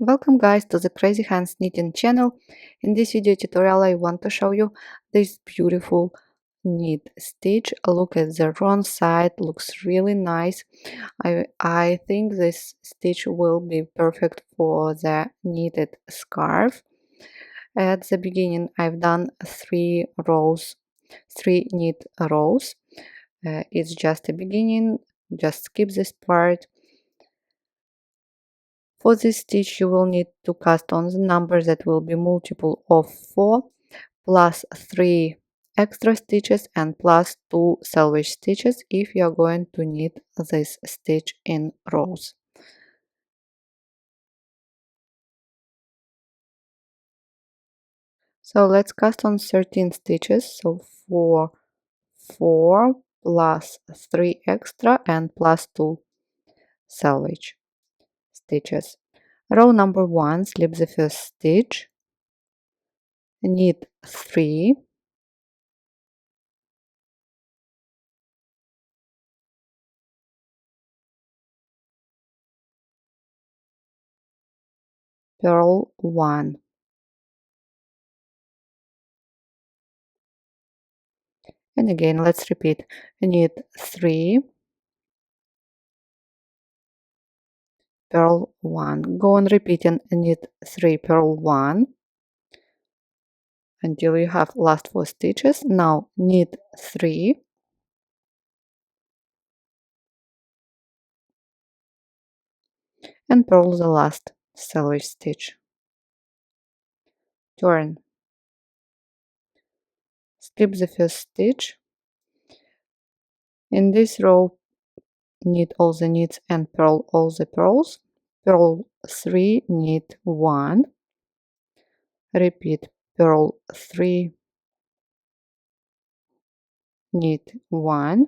Welcome guys to the Crazy Hands Knitting channel. In this video tutorial I want to show you this beautiful knit stitch. Look at the wrong side, looks really nice. I think this stitch will be perfect for the knitted scarf. At the beginning I've done three knit rows. It's just a beginning, just skip this part. For this stitch you will need to cast on the number that will be multiple of 4 plus 3 extra stitches and plus 2 selvage stitches if you are going to knit this stitch in rows. So let's cast on 13 stitches, so 4 plus 3 extra and plus 2 selvage stitches. Row number 1, slip the first stitch, knit 3, purl 1, and again let's repeat, knit 3, purl 1. Go on repeating knit 3, purl 1 until you have last 4 stitches. Now knit 3, and purl the last selvage stitch. Turn, skip the first stitch. In this row knit all the knits and purl all the purls. Purl 3, knit 1, repeat, purl 3, knit 1,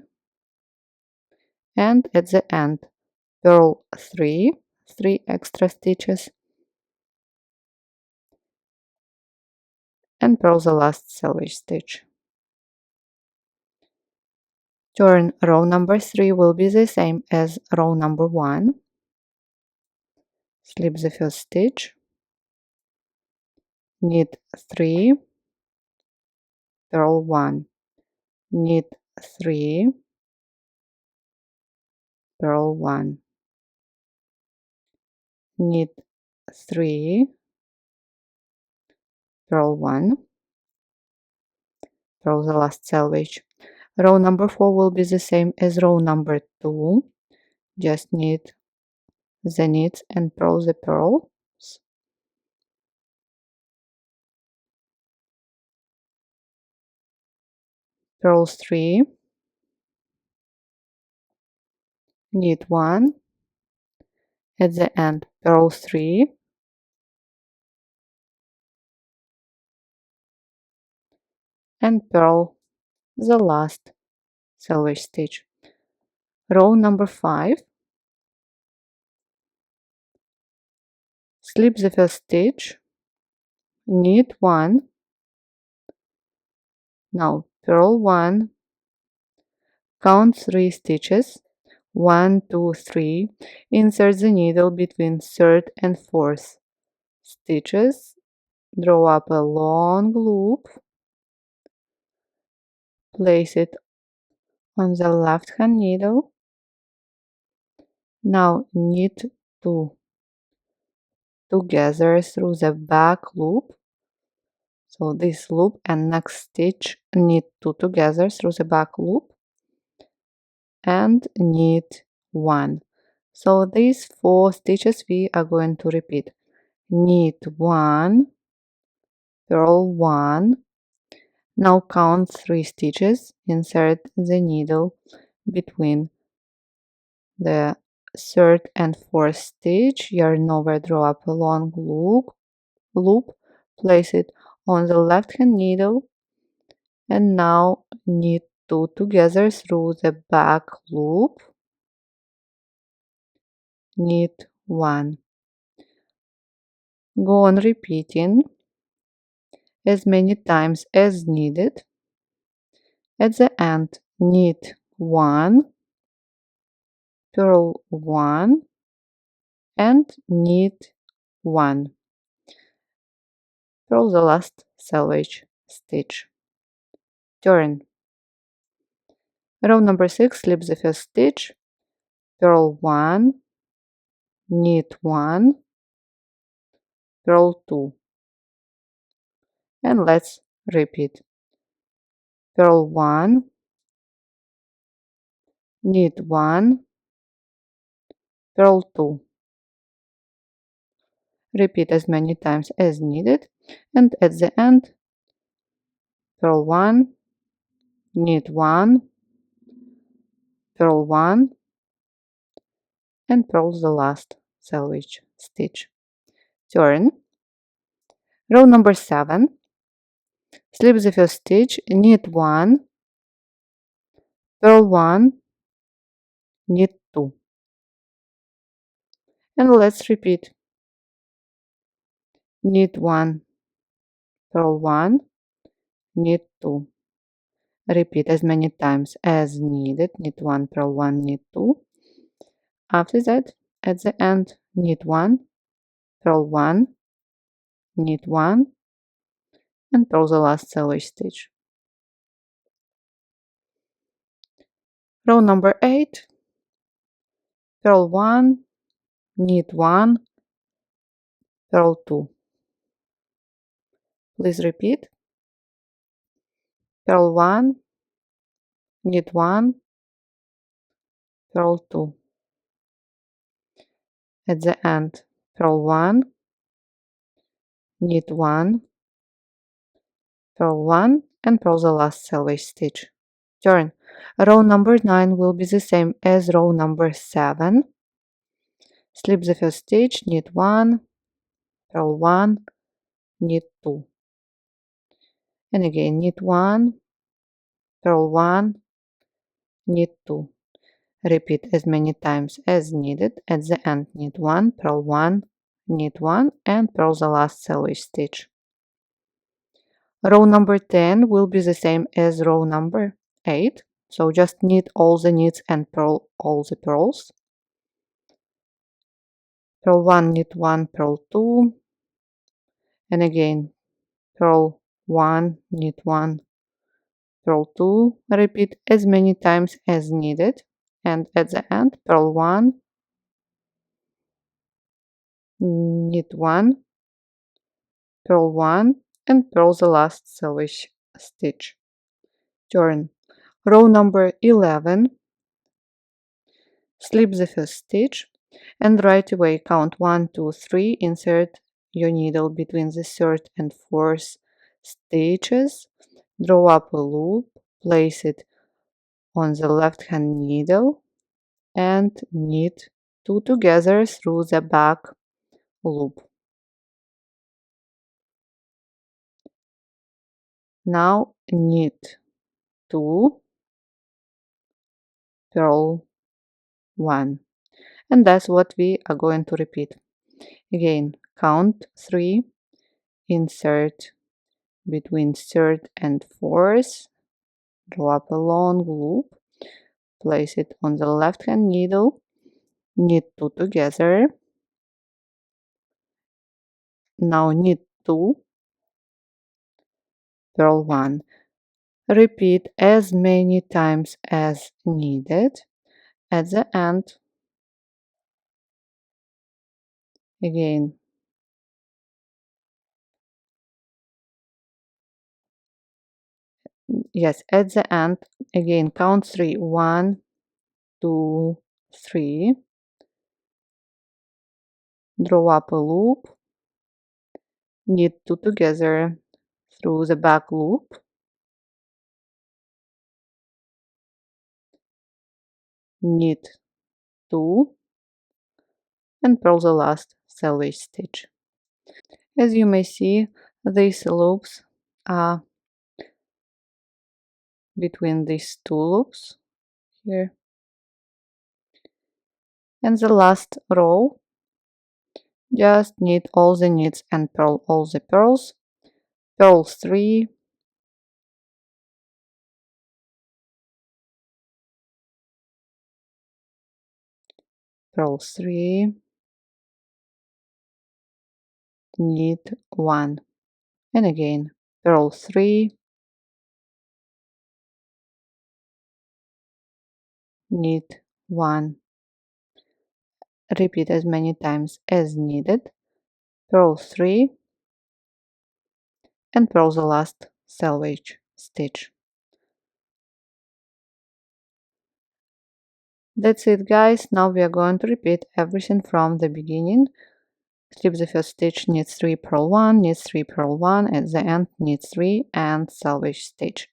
and at the end purl 3 extra stitches, and purl the last selvage stitch. Turn, row number 3 will be the same as row number 1. Slip the first stitch, knit 3, purl 1, knit 3, purl 1, knit 3, purl 1, purl the last selvage. Row number 4 will be the same as row number 2. Just knit the knits and purl the purls. Purl 3, knit 1, at the end purl 3, and purl the last selvage stitch. Row number 5, slip the first stitch, knit 1, now purl 1, count 3 stitches, 1, 2, 3, insert the needle between third and fourth stitches, draw up a long loop, place it on the left hand needle. Now knit 2 together through the back loop. So this loop and next stitch, knit 2 together through the back loop and knit 1. So these 4 stitches we are going to repeat. Knit 1, purl 1. Now count 3 stitches, insert the needle between the third and fourth stitch, yarn over, draw up a long loop, place it on the left hand needle, and now knit 2 together through the back loop, knit 1. Go on repeating as many times as needed. At the end, knit 1, purl 1, and knit 1. Purl the last selvage stitch. Turn. Row number 6, slip the first stitch, purl 1, knit 1, purl 2. And let's repeat. Purl 1, knit 1, purl 2. Repeat as many times as needed, and at the end, purl 1, knit 1, purl 1, and purl the last selvage stitch. Turn. Row number 7, slip the first stitch, knit 1, purl 1, knit 2. And let's repeat. Knit 1, purl 1, knit 2. Repeat as many times as needed. Knit 1, purl 1, knit 2. After that, at the end, knit 1, purl 1, knit 1, and purl the last selvage stitch. Row number 8, purl 1, knit 1, purl 2. Please repeat. Purl 1, knit 1, purl 2. At the end, purl 1, knit 1, purl 1, and purl the last selvage stitch. Turn. Row number 9 will be the same as row number 7. Slip the first stitch, knit 1, purl 1, knit 2. And again, knit 1, purl 1, knit 2. Repeat as many times as needed. At the end, knit 1, purl 1, knit 1, and purl the last selvage stitch. Row number 10 will be the same as row number 8. So just knit all the knits and purl all the purls. Purl 1, knit 1, purl 2. And again, purl 1, knit 1, purl 2. Repeat as many times as needed. And at the end, purl 1, knit 1, purl 1, and purl the last selvage stitch. Turn. Row number 11, slip the first stitch, and right away count 1, 2, 3, insert your needle between the third and fourth stitches, draw up a loop, place it on the left hand needle, and knit 2 together through the back loop. Now knit 2, purl 1, and that's what we are going to repeat. Again, count 3, insert between third and fourth, draw up a long loop, place it on the left hand needle, knit 2 together. Now knit 2, purl 1. Repeat as many times as needed. At the end, again, yes, at the end, again, count 3, 1, 2, 3, draw up a loop, knit 2 together through the back loop, knit 2, and purl the last selvage stitch. As you may see, these loops are between these two loops here. And the last row, just knit all the knits and purl all the purls. Purl 3, purl 3, knit 1, and again purl 3, knit 1, repeat as many times as needed, purl 3, and purl the last selvage stitch. That's it, guys. Now we are going to repeat everything from the beginning. Slip the first stitch, knit 3, purl 1, knit 3, purl 1, at the end knit 3 and selvage stitch.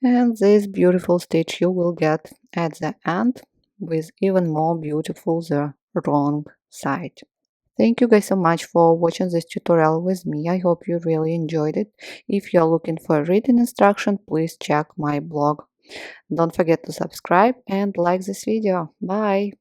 And this beautiful stitch you will get at the end with even more beautiful the wrong side. Thank you guys so much for watching this tutorial with me. I hope you really enjoyed it. If you're looking for written instruction, please check my blog. Don't forget to subscribe and like this video. Bye!